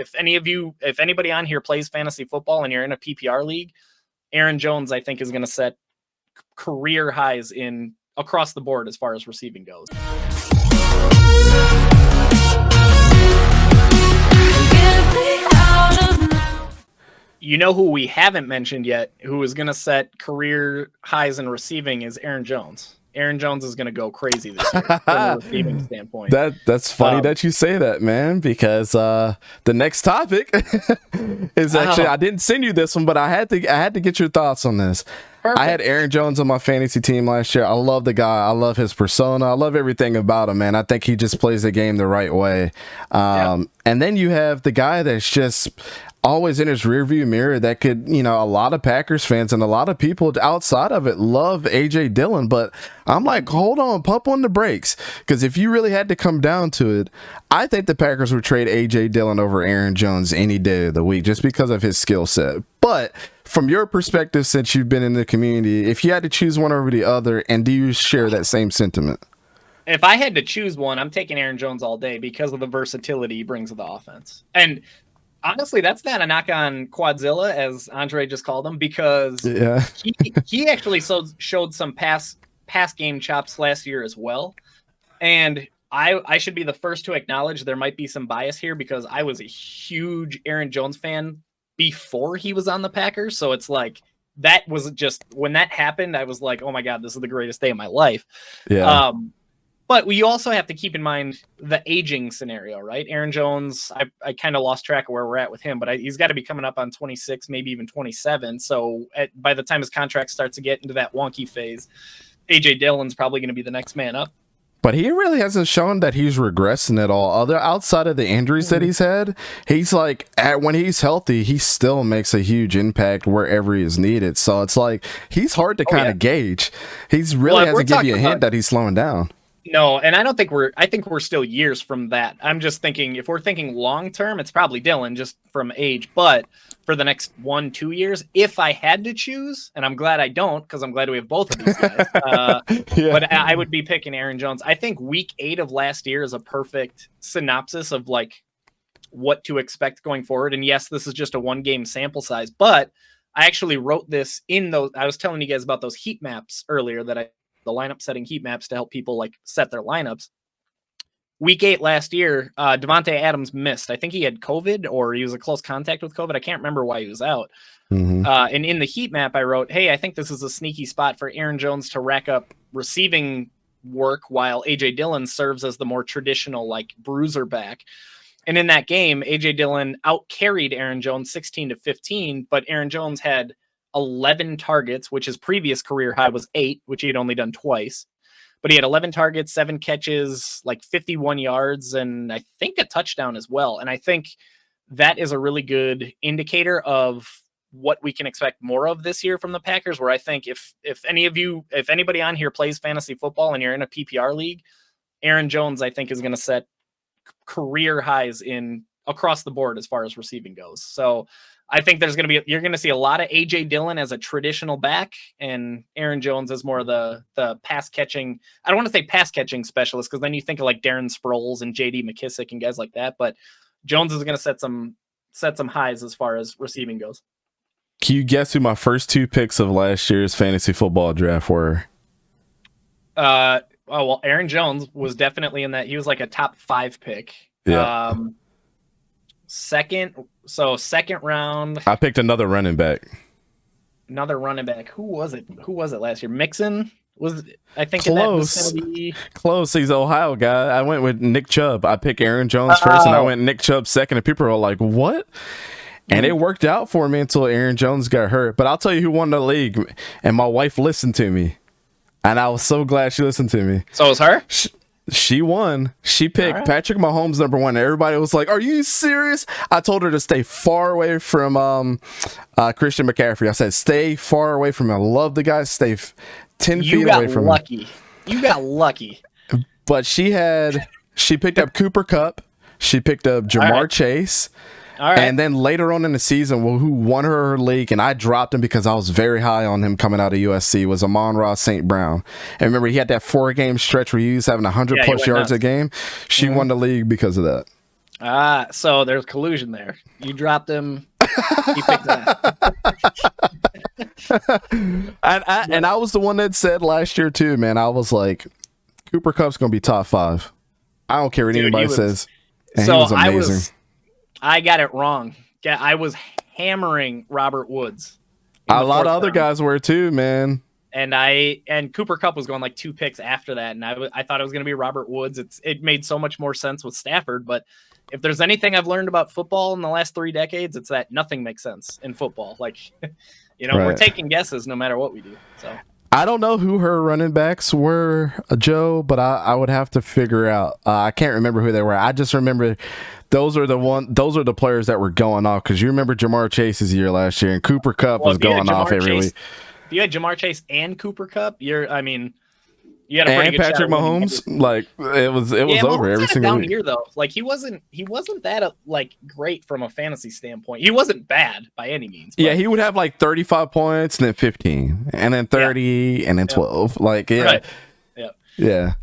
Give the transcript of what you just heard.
if anybody on here plays fantasy football and you're in a PPR league, Aaron Jones, I think, is going to set career highs in across the board as far as receiving goes. You know who we haven't mentioned yet, who is going to set career highs in receiving, is Aaron Jones. Aaron Jones is going to go crazy this year from a receiving standpoint. That's funny that you say that, man, because the next topic is actually, I didn't send you this one, but I had to get your thoughts on this. Perfect. I had Aaron Jones on my fantasy team last year. I love the guy. I love his persona. I love everything about him, man. I think he just plays the game the right way. And then you have the guy that's just always in his rearview mirror that could, a lot of Packers fans and a lot of people outside of it love AJ Dillon, but I'm like, hold on, pump on the brakes, because if you really had to come down to it, I think the Packers would trade AJ Dillon over Aaron Jones any day of the week just because of his skill set. But from your perspective, since you've been in the community, if you had to choose one over the other, and do you share that same sentiment? If I had to choose one, I'm taking Aaron Jones all day because of the versatility he brings to the offense. And honestly, that's not a knock on Quadzilla, as Andre just called him, because he actually showed some pass game chops last year as well. And I should be the first to acknowledge there might be some bias here because I was a huge Aaron Jones fan before he was on the Packers. So it's like, that was just, when that happened, I was like, oh my God, this is the greatest day of my life. Yeah. But we also have to keep in mind the aging scenario, right? Aaron Jones, I kind of lost track of where we're at with him, but he's got to be coming up on 26, maybe even 27. So by the time his contract starts to get into that wonky phase, AJ Dillon's probably going to be the next man up. But he really hasn't shown that he's regressing at all. Outside of the injuries that he's had, he's like, when he's healthy, he still makes a huge impact wherever he is needed. So it's like, he's hard to kind of gauge. He's really hasn't given you a hint that he's slowing down. No, and I think we're still years from that. I'm just thinking, if we're thinking long term, it's probably Dillon just from age. But for the next 1-2 years, if I had to choose, and I'm glad I don't, because I'm glad we have both of these guys. But I would be picking Aaron Jones. I think week 8 of last year is a perfect synopsis of like what to expect going forward. And yes, this is just a 1-game sample size, but I actually wrote this in those. I was telling you guys about those heat maps earlier the lineup setting heat maps to help people like set their lineups. Week 8 last year, Devontae Adams missed. I think he had COVID or he was a close contact with COVID. I can't remember why he was out. And in the heat map, I wrote, hey, I think this is a sneaky spot for Aaron Jones to rack up receiving work while AJ Dillon serves as the more traditional like bruiser back. And in that game, AJ Dillon out carried Aaron Jones 16-15, but Aaron Jones had 11 targets, which his previous career high was 8, which he had only done twice. But he had 11 targets, 7 catches, like 51 yards, and I think a touchdown as well. And I think that is a really good indicator of what we can expect more of this year from the Packers, where I think if anybody on here plays fantasy football and you're in a PPR league, Aaron Jones, I think, is going to set career highs in across the board as far as receiving goes. So I think you're going to see a lot of AJ Dillon as a traditional back and Aaron Jones as more of the pass catching. I don't want to say pass catching specialist, because then you think of like Darren Sproles and JD McKissick and guys like that, but Jones is going to set some highs as far as receiving goes. Can you guess who my first 2 picks of last year's fantasy football draft were? Well, Aaron Jones was definitely in that. He was like a top 5 pick. Yeah. Second round, I picked another running back. Who was it last year? Mixon was, I think. Close. Close. He's an Ohio guy. I went with Nick Chubb. I picked Aaron Jones first, and I went Nick Chubb second, and people were like, what? And it worked out for me until Aaron Jones got hurt. But I'll tell you who won the league, and my wife listened to me, and I was so glad she listened to me. So it was her? She won. She picked Patrick Mahomes number 1. Everybody was like, are you serious? I told her to stay far away from Christian McCaffrey. I said, stay far away from him. I love the guy. Stay 10 feet away from him. You got lucky. But she picked up Cooper Kupp. She picked up Jamar Chase. And then later on in the season, who won her league, and I dropped him because I was very high on him coming out of USC, was Amon-Ra St. Brown. And remember, he had that 4-game stretch where he was having 100 plus yards a game. She won the league because of that. So there's collusion there. You dropped him. He picked that. and I was the one that said last year too, man. I was like, Cooper Kupp's gonna be top 5. I don't care what anybody says. And so he was amazing. I got it wrong. Yeah, I was hammering Robert Woods. A lot of other guys were too, man. And Cooper Kupp was going like 2 picks after that, and I thought it was going to be Robert Woods. It made so much more sense with Stafford, but if there's anything I've learned about football in the last 3 decades, it's that nothing makes sense in football. Like, we're taking guesses no matter what we do. So I don't know who her running backs were, Joe, but I would have to figure out. I can't remember who they were. I just remember those are the players that were going off, because you remember Jamar Chase's year last year, and Cooper Kupp was going off every week. If you had Jamar Chase and Cooper Kupp, you had a pretty good Patrick Mahomes. Like it was over every single week. Here though, like he wasn't that like great from a fantasy standpoint. He wasn't bad by any means. Yeah, he would have like 35 points, and then 15, and then 30, and then 12. Like right. Yeah.